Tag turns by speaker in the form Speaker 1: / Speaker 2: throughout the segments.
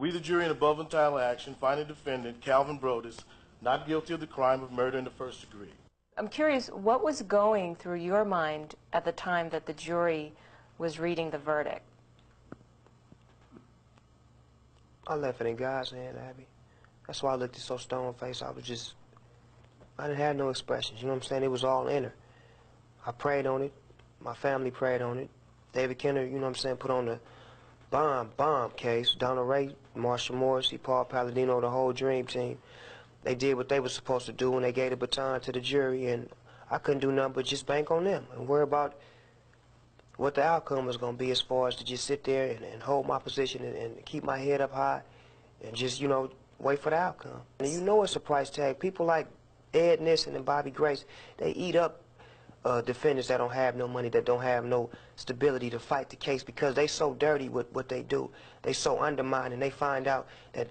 Speaker 1: We, the jury, in above entitled action, find the defendant, Calvin Brodus, not guilty of the crime of murder in the first degree.
Speaker 2: I'm curious, what was going through your mind at the time that the jury was reading the verdict?
Speaker 3: I left it in God's hand, Abby. That's why I looked at so stone-faced. I didn't have no expressions, you know what I'm saying? It was all in her. I prayed on it. My family prayed on it. David Kenner, you know what I'm saying, put on the bomb case. Donna Ray, Marsha Morrissey, Paul Palladino, the whole dream team. They did what they were supposed to do, and they gave the baton to the jury, and I couldn't do nothing but just bank on them and worry about what the outcome was going to be, as far as to just sit there and hold my position and keep my head up high and just, you know, wait for the outcome. And you know it's a price tag. People like Ed Nissen and Bobby Grace, they eat up defendants that don't have no money, that don't have no stability to fight the case, because they so dirty with what they do. They so undermined, and they find out that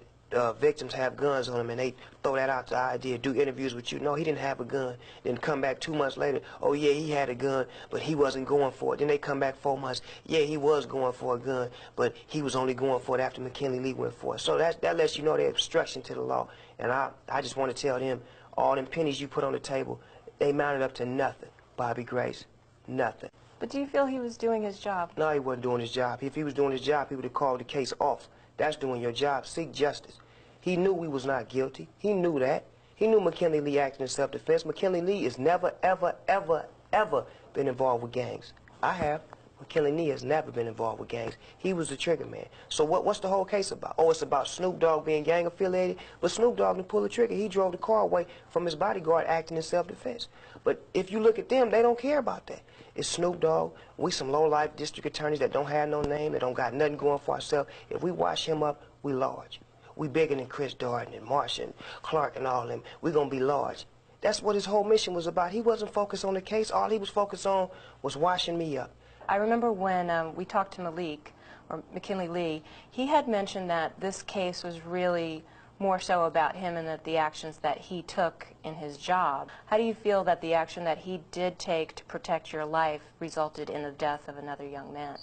Speaker 3: victims have guns on them, and they throw that out, the idea, do interviews with you. No, he didn't have a gun. Then come back 2 months later, oh yeah, he had a gun, but he wasn't going for it. Then they come back 4 months, yeah, he was going for a gun, but he was only going for it after McKinley Lee went for it. So that lets you know there's obstruction to the law. And I just want to tell them, all them pennies you put on the table, they mounted up to nothing. Bobby Grace, nothing.
Speaker 2: But do you feel he was doing his job?
Speaker 3: No, he wasn't doing his job. If he was doing his job, he would have called the case off. That's doing your job. Seek justice. He knew we was not guilty. He knew that. He knew McKinley Lee acted in self-defense. McKinley Lee has never, ever, ever, ever been involved with gangs. I have. McKinley Lee has never been involved with gangs. He was the trigger man. So what's the whole case about? Oh, it's about Snoop Dogg being gang affiliated? But Snoop Dogg didn't pull the trigger. He drove the car away from his bodyguard acting in self-defense. But if you look at them, they don't care about that. It's Snoop Dogg. We some low-life district attorneys that don't have no name, that don't got nothing going for ourselves. If we wash him up, we large. We bigger than Chris Darden and Marsh and Clark and all them. We gonna be large. That's what his whole mission was about. He wasn't focused on the case. All he was focused on was washing me up.
Speaker 2: I remember when we talked to Malik, or McKinley Lee, he had mentioned that this case was really more so about him, and that the actions that he took in his job. How do you feel that the action that he did take to protect your life resulted in the death of another young man?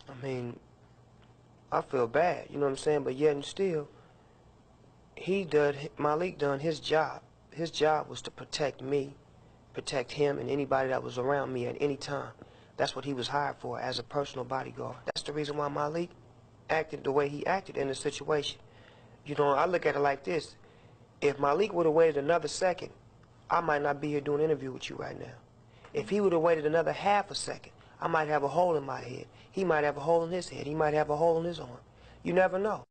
Speaker 3: I mean, I feel bad, you know what I'm saying, but yet and still, Malik done his job. His job was to protect me, protect him and anybody that was around me at any time. That's what he was hired for, as a personal bodyguard. That's the reason why Malik acted the way he acted in the situation. You know, I look at it like this. If Malik would have waited another second, I might not be here doing an interview with you right now. If he would have waited another half a second, I might have a hole in my head. He might have a hole in his head. He might have a hole in his arm. You never know.